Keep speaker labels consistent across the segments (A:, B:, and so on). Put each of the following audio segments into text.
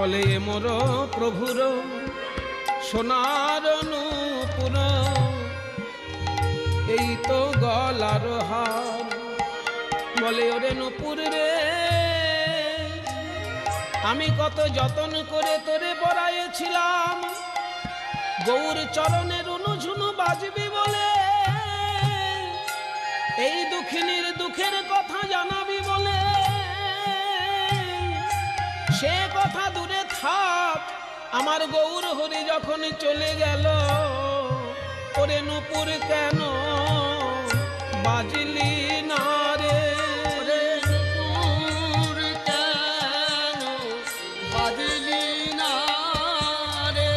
A: বলে মোর প্রভুর সোনার নূপুর, এই তো গলার হার। বলে ওরে নূপুর রে, আমি কত যতন করে তোরে পরাইছিলাম, গৌর চরণের অনুঝুনু বাজবি বলে, এই দুঃখিনীর দুঃখের কথা জানাবি বলে, সে কথা দূরে থাক, আমার গৌর হরি যখন চলে গেল, ওরে নূপুর কেন বাজলি না রে?
B: নূপুর কেন বাজলি না রে?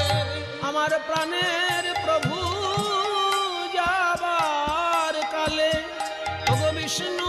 A: আমার প্রাণের প্রভু যাবার কালে ওগো বিষ্ণু